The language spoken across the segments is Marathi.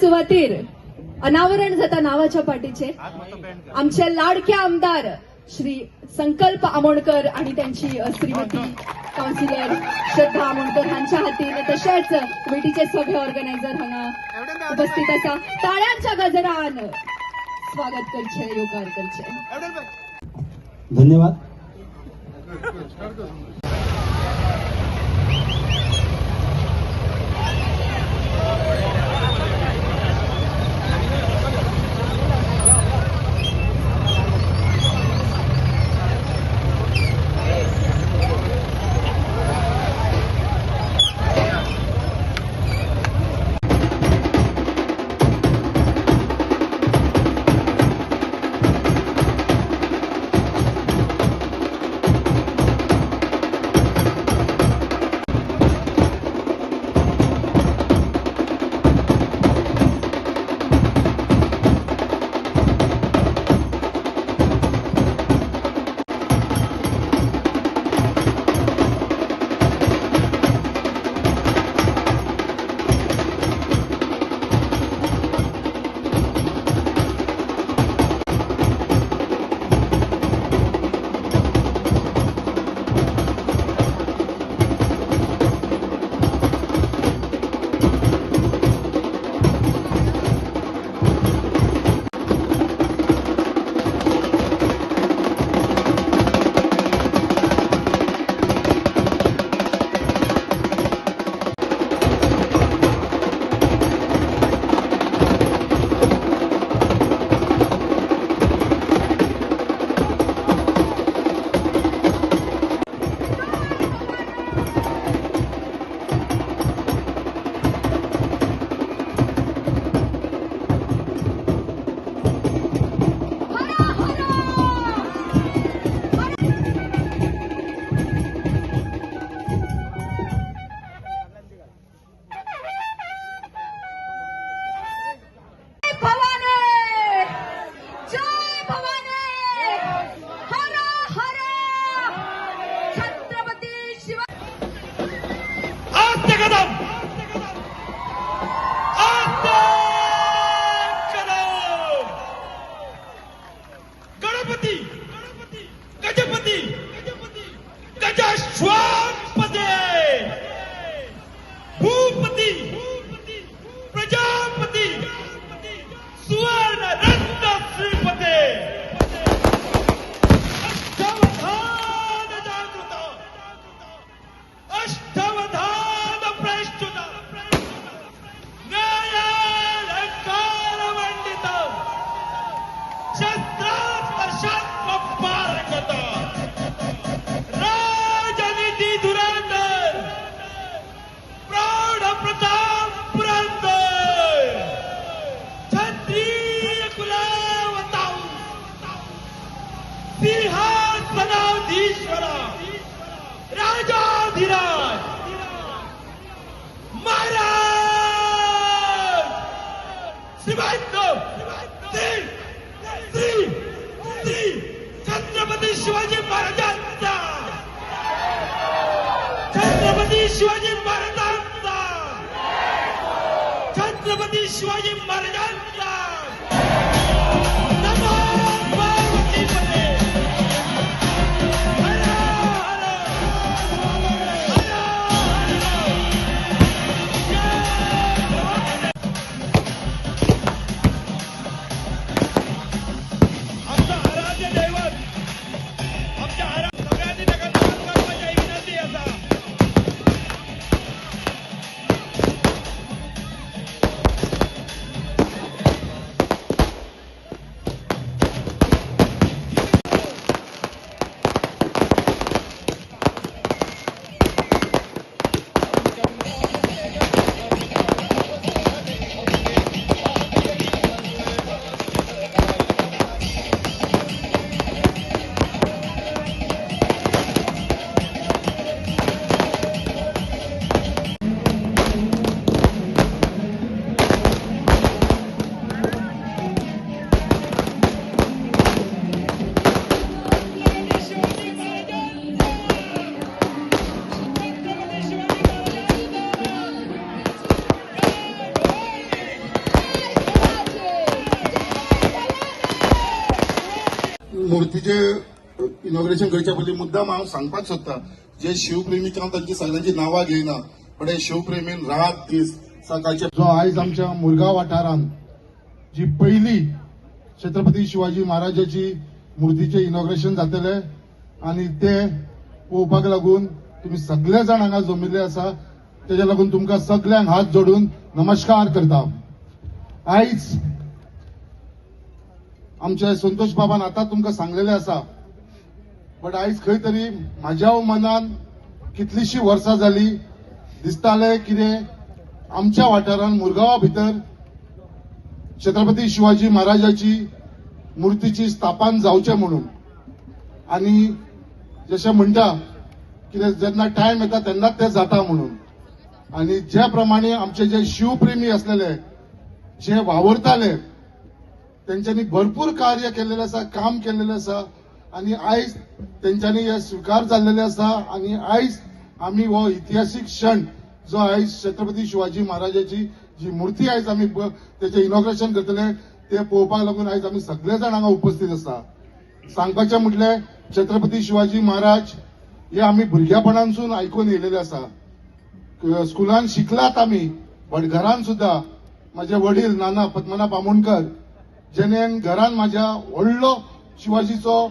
सुवातेर अनावरण जाता नावाच्या पाटीचे आमचे लाडके आमदार श्री संकल्प आमोणकर आणि त्यांची श्रीमती काउन्सिलर श्रद्धा आमोणकर हांच्या हातीन तशेंच वेटीचे सगळे ऑर्गनायझर हांगा उपस्थित आसा ताळ्यांच्या गजरान स्वागत करचे योकार करचे। धन्यवाद। छत्रपती शिवाजी महाराजांचा, छत्रपती शिवाजी महाराजांचा, छत्रपती शिवाजी महाराजांचा। मुर्तीचे इनॉग्रेशन करच्या पयलीं मुद्दाम हांव सांगपाक सोदतां जे शिवप्रेमीचे हांव तांची सगळ्यांची नांवां घेयना पण हे शिवप्रेमीन रात दीस सकाळचे जो आयज आमच्या मुरगांव वाठारांत जी पहिली छत्रपती शिवाजी महाराजाची मुर्तीचे इनॉग्रेशन जातले आणि ते पळोवपाक लागून तुम्ही सगळे जाण हांगा जमिल्ले आसा तेज्या लागून तुमकां सगळ्यांक हात जोडून नमस्कार करता. आयज आमचे संतोष बाबान आता तुमकां सांगलेले आसा बट आयज खंय तरी म्हाज्या मनान कितलीशी वर्सां जाली दिसताले कितें आमच्या वाठारांत मुरगांवा भितर छत्रपती शिवाजी महाराजाची मुर्तीची स्थापन जावचें म्हणून आणि जशें म्हणटा कितें जेन्ना टायम येता तेन्नाच तें जाता म्हणून आणि ज्या प्रमाणे आमचे जे शिवप्रेमी असलेले जे वावरताले त्यांच्यानी भरपूर कार्य केलेले आसा काम केलेले आसा आणि आयज त्यांच्यानी हे स्वीकार जाल्लेले आसा आणि आयज आम्ही हो इतिहासीक क्षण जो आयज छत्रपती शिवाजी महाराजाची जी मूर्ती आयज आम्ही त्याचे इनॉग्रेशन करतले ते पळोवपाक लागून आयज आम्ही सगळे जाण हांगा उपस्थित आसा. सांगपाचें म्हटलें छत्रपती शिवाजी महाराज हे आम्ही भुरग्यापणांसून आयकून येयलेले आसा. स्कुलान शिकलात आम्ही बट घरान सुद्धा माझे वडील नाना पद्मनाभ आमोणकर जेणेन घरान माझ्या व्हडलो शिवाजीचो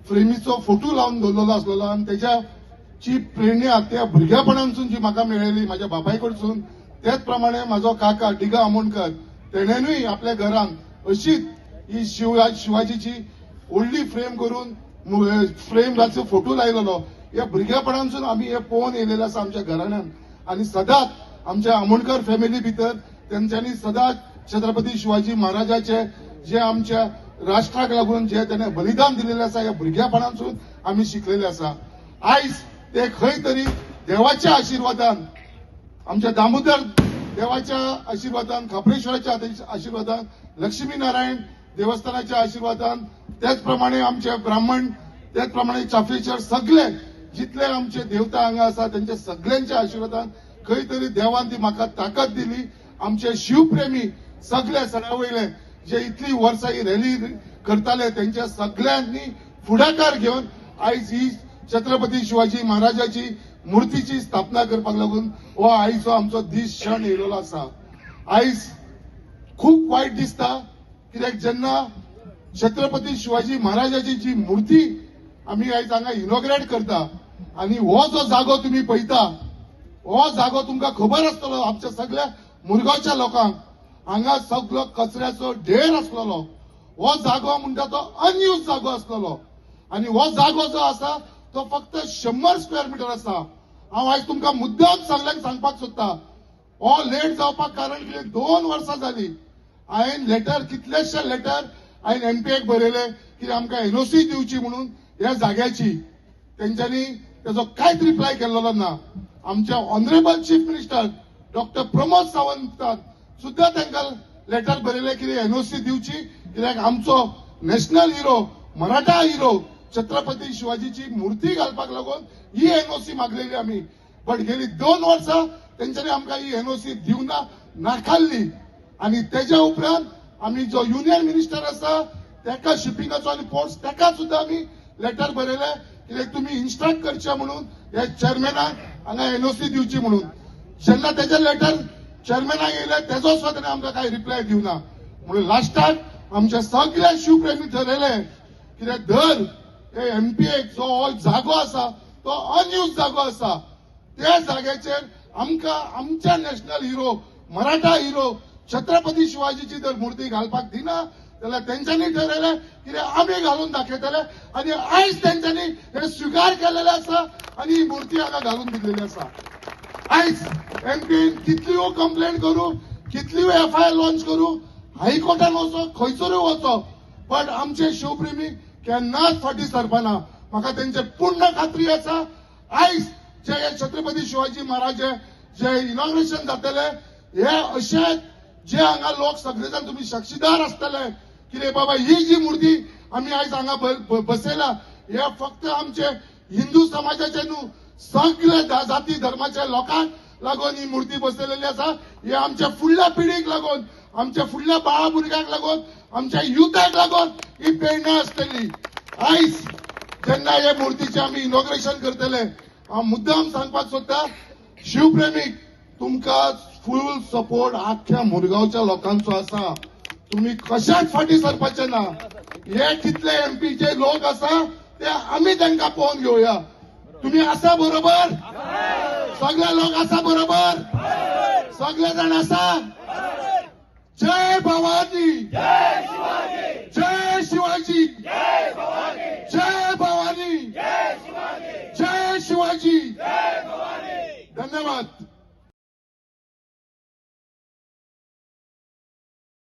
फ्रेमीचो फोटो लावन दवरलेलो आसलेलो आणि त्याची प्रेरणा त्या भुरग्यापणांसून जी म्हाका मेळिल्ली माझ्या बापाय कडसून त्याच प्रमाणे माझो काका डिगा आमोणकर तेणेनूय आपल्या घरान अशीच ही शिवाजीची व्हडली फ्रेम करून फ्रेम जाचो फोटो लायलेलो या भुरग्यापणांसून आम्ही हे पळोवन येयलेले आसा आमच्या घराण्यान आणि सदांच आमच्या आमोणकर फॅमिली भितर त्यांच्यानी सदांच छत्रपती शिवाजी महाराजाचे जे आमच्या राष्ट्राक लागून जे त्याने बलिदान दिलेले आसा या भुरग्यापणांसून आम्ही शिकलेले आसा. आयज ते खंय तरी देवाच्या आशीर्वादान आमच्या दामोदर देवाच्या आशीर्वादान खापरेश्वराच्या आशीर्वादान लक्ष्मी नारायण देवस्थानाच्या आशीर्वादान त्याचप्रमाणे आमचे ब्राह्मण त्याचप्रमाणे चाफेश्वर सगळे जितले आमचे देवता हांगा आसा त्यांच्या सगळ्यांच्या आशीर्वादान खंय तरी देवान ती म्हाका ताकद दिली. आमचे शिवप्रेमी सगळे सगळ्यावयले जे इतली वर्सां ही रॅली करताले त्यांच्या सगळ्यांनी फुडाकार घेऊन आयज ही छत्रपती शिवाजी महाराजाची मुर्तीची स्थापना करपाक लागून हो आयचो आमचो दीस क्षण येयलेलो आसा. आयज खूप वायट दिसता कित्याक जेन्ना छत्रपती शिवाजी महाराजाची जी मुर्ती आम्ही आयज हांगा इनॉग्रेट करता आणि हो जो जागो तुम्ही पळयता हो जागो तुमकां खबर आसतलो आमच्या सगळ्या मुरगांवच्या लोकांक हांगा सगळो कचऱ्याचो ढेर आसलेलो. हो जागो म्हणटा तो अनयूज जागो आसलेलो आणि हो जागो जो आसा तो फक्त 100 स्क्वेअर मिटर आसा. हांव आयज तुमकां मुद्दाम सगळ्यांक सांगपाक सोदता हो लेट जावपाक कारण कितें 2 वर्सां जाली हांवें लेटर कितलेशे लेटर हांवें एमपीएक बरयले की आमकां एनओसी दिवची म्हणून ह्या जाग्याची तेंच्यांनी तेजो कांयच रिप्लाय केल्लो ना. आमच्या honourable chief minister doctor Pramod सावंतान सुद्धा तांकां लेटर बरयले की एनओसी दिवची कित्याक आमचो national hero Maratha hero Chhatrapati शिवाजीची मूर्ती घालपाक लागून ही एनओसी मागलेली आम्ही बट गेली 2 वर्सां तेंच्यांनी आमकां ही एनओसी दिवना नाकारली आणि तेज्या उपरांत आम्ही जो युनियन मिनिस्टर आसा तेका शिपिंगाचो आणि पोर्ट्स तेका सुद्धा आम्ही लेटर बरयले कित्याक तुम्ही इन्स्ट्रक्ट करचे म्हणून हे चेअरमॅनाक हांगा एनओसी दिवची म्हणून. जेन्ना तेजे लेटर चेअरमॅनाक येयले तेजो सुद्धा ताणें आमकां कांय रिप्लाय दिवना म्हणून लास्टाक आमचे सगळे शिवप्रेमी ठरयले कित्याक धर हे एमपीएक जो हो जागो आसा तो अनयूज जागो आसा त्या जाग्याचेर आमकां आमच्या national hero Maratha hero Chhatrapati शिवाजीची जर मूर्ती घालपाक दिना जाल्यार तेंच्यांनी ठरयलें की आमी घालून दाखयतले आणि आयज तेंच्यांनी हे स्वीकार केलेले आसा आणि ही मूर्ती हांगा घालून दिलेली आसा. आयज एमपीन कितल्यो कंप्लेंट करू कितल्यो एफआयआर लॉन्च करू हायकोर्टान वचो खंयसरूय वचो पण आमचे शिवप्रेमी केन्नाच फाटी सरपाना. म्हाका तेंचे पूर्ण खात्री आसा आयज जे छत्रपती शिवाजी महाराज जे इनॉग्रेशन जातले हे अशेंच जे हांगा लोक सगळे जाण तुम्ही साक्षीदार आसतले की बाबा ही जी मूर्ती आम्ही आयज हांगा बसयला हे फक्त आमचे हिंदू समाजाचे न्हू सगळे जाती धर्माच्या लोकांक लागून ही मूर्ती बसयलेली आसा. हे आमच्या फुडल्या पिढीक लागून आमच्या फुडल्या बाळा भुरग्यांक लागून आमच्या युथाक लागून ही प्रेरणा आसतली आयज जेन्ना हे मुर्तीचे आमी इनॉग्रेशन करतले हांव मुद्दाम सांगपाक सोदता शिवप्रेमीक तुमकां फुल सपोर्ट आख्ख्या मुरगांवच्या लोकांचो आसा. तुम्ही कशाच फाटी सरपाचे ना. हे कितले एमपीचे लोक आसा ते आम्ही तांकां पळोवन घेवया. तुम्ही आसा बरोबर? सगळे लोक आसा बरोबर? सगळे जाण आसा? जय भवानी.